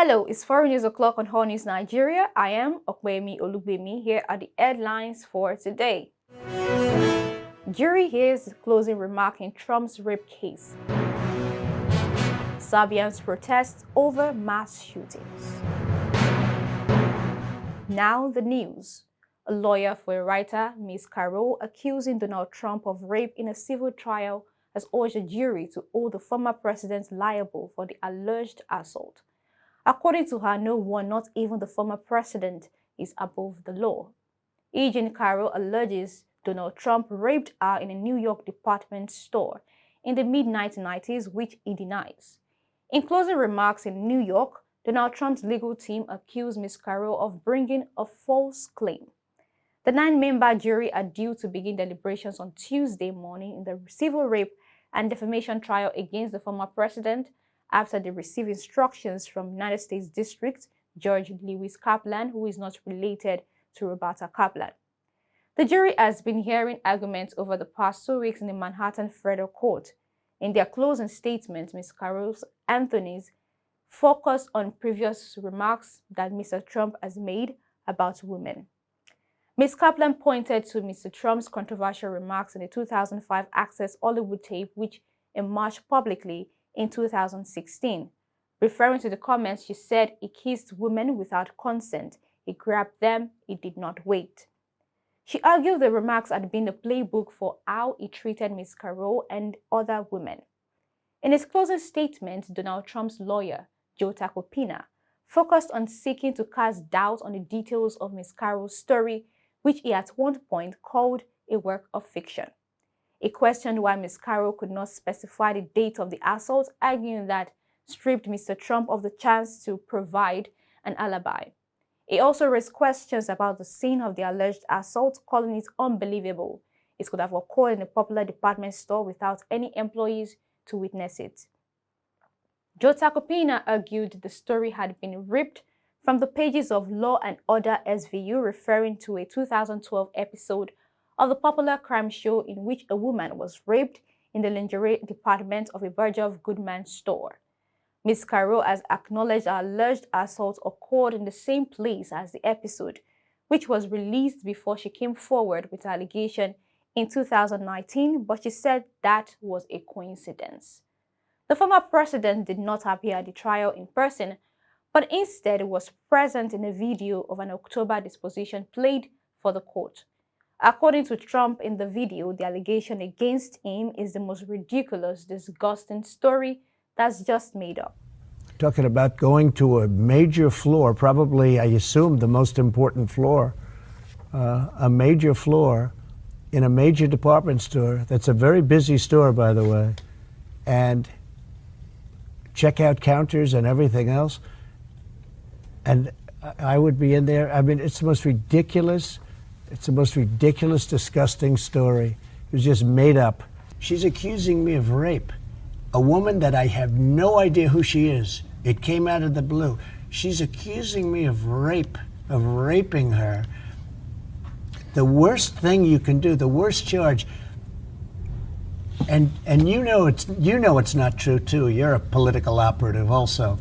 Hello, it's 4 News O'Clock on Whole News Nigeria. I am Okwemi Olugbemi. Here are the headlines for today. Jury hears closing remark in Trump's rape case. Serbians protest over mass shootings. Now the news. A lawyer for a writer, Ms. Carroll, accusing Donald Trump of rape in a civil trial, has urged a jury to hold the former president liable for the alleged assault. According to her, no one, not even the former president, is above the law. Agent Carroll alleges Donald Trump raped her in a New York department store in the mid-1990s, which he denies. In closing remarks in New York, Donald Trump's legal team accused Ms. Carroll of bringing a false claim. The 9-member jury are due to begin deliberations on Tuesday morning in the civil rape and defamation trial against the former president after they received instructions from United States District Judge Lewis Kaplan, who is not related to Roberta Kaplan. The jury has been hearing arguments over the past 2 weeks in the Manhattan Federal Court. In their closing statement, Ms. Carroll's attorneys focused on previous remarks that Mr. Trump has made about women. Ms. Kaplan pointed to Mr. Trump's controversial remarks in the 2005 Access Hollywood tape, which emerged publicly in 2016. Referring to the comments, she said he kissed women without consent, he grabbed them, he did not wait. She argued the remarks had been a playbook for how he treated Ms. Carroll and other women. In his closing statement, Donald Trump's lawyer, Joe Tacopina, focused on seeking to cast doubt on the details of Ms. Carroll's story, which he at one point called a work of fiction. He questioned why Ms. Carroll could not specify the date of the assault, arguing that stripped Mr. Trump of the chance to provide an alibi. He also raised questions about the scene of the alleged assault, calling it unbelievable. It could have occurred in a popular department store without any employees to witness it. Joe Tacopina argued the story had been ripped from the pages of Law and Order SVU, referring to a 2012 episode of the popular crime show in which a woman was raped in the lingerie department of a Bergdorf Goodman store. Ms. Carroll has acknowledged her alleged assault occurred in the same place as the episode, which was released before she came forward with the allegation in 2019, but she said that was a coincidence. The former president did not appear at the trial in person, but instead was present in a video of an October disposition played for the court. According to Trump in the video, the allegation against him is the most ridiculous, disgusting story that's just made up. Talking about going to a major floor, probably, I assume, the most important floor, a major floor in a major department store. That's a very busy store, by the way, and checkout counters and everything else. And I would be in there. I mean, it's the most ridiculous, disgusting story. It was just made up. She's accusing me of rape. A woman that I have no idea who she is. It came out of the blue. She's accusing me of rape, of raping her. The worst thing you can do, the worst charge. And you know it's not true too. You're a political operative also.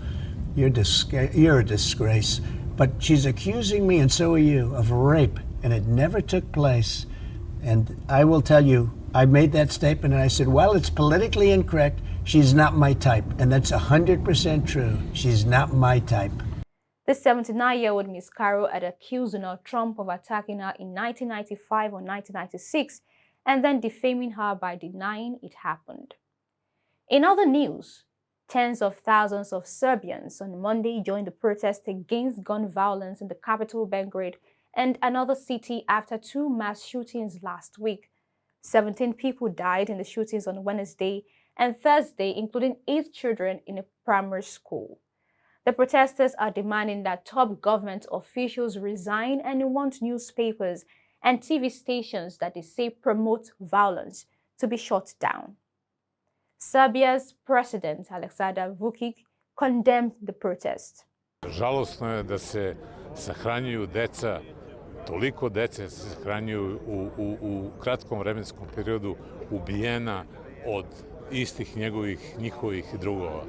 You're a disgrace. But she's accusing me, and so are you, of rape, and it never took place. And I will tell you, I made that statement, and I said, while it's politically incorrect, she's not my type. And that's 100% true. She's not my type. The 79-year-old Ms. Carroll had accused Donald Trump of attacking her in 1995 or 1996, and then defaming her by denying it happened. In other news, tens of thousands of Serbians on Monday joined the protest against gun violence in the capital Belgrade and another city after 2 mass shootings last week. 17 people died in the shootings on Wednesday and Thursday, including 8 children in a primary school. The protesters are demanding that top government officials resign and want newspapers and TV stations that they say promote violence to be shut down. Serbia's President Aleksandar Vučić condemned the protest. Žalosno je da se sahranjuju deca, toliko dece se sahranjuju u kratkom vremenskom periodu ubijena od istih njihovih drugova.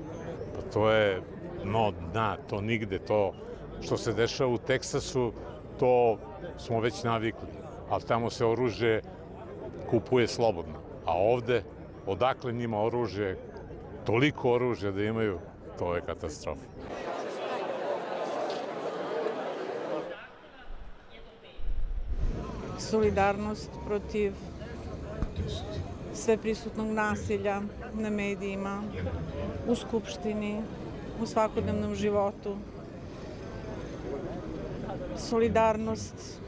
Pa to je dno dna, to nigde, to što se dešava u Teksasu, to smo već navikli, ali tamo se oružje kupuje slobodno. A ovde, odakle njima oružje, toliko oružja da imaju, to je katastrofa. Solidarnost protiv sveprisutnog nasilja na medijima, u Skupštini, u svakodnevnom životu. Solidarnost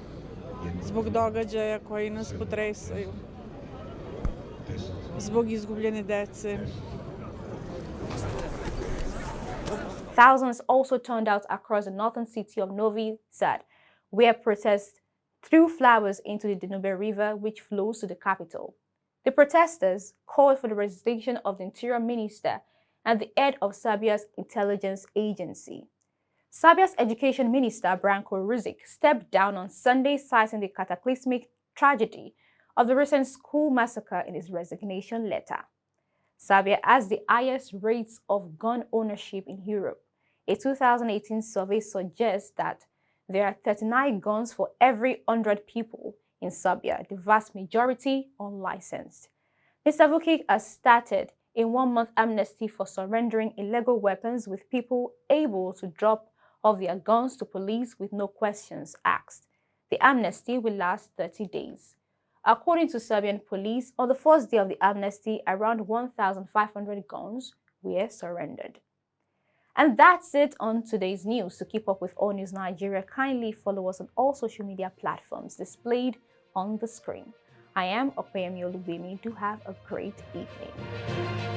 zbog događaja koji nas potresaju, zbog izgubljene dece. Thousands also turned out across the northern city of Novi Sad, where protests threw flowers into the Danube River, which flows to the capital. The protesters called for the resignation of the interior minister and the head of Serbia's intelligence agency. Serbia's education minister, Branko Ružić, stepped down on Sunday, citing the cataclysmic tragedy of the recent school massacre in his resignation letter. Serbia has the highest rates of gun ownership in Europe. A 2018 survey suggests that there are 39 guns for every 100 people in Serbia, the vast majority unlicensed. Mr. Vučić has started a 1-month amnesty for surrendering illegal weapons, with people able to drop off their guns to police with no questions asked. The amnesty will last 30 days. According to Serbian police, on the first day of the amnesty, around 1,500 guns were surrendered. And that's it on today's news. To keep up with All News Nigeria, kindly follow us on all social media platforms displayed on the screen. I am Opeyemi Olubemi. Do have a great evening.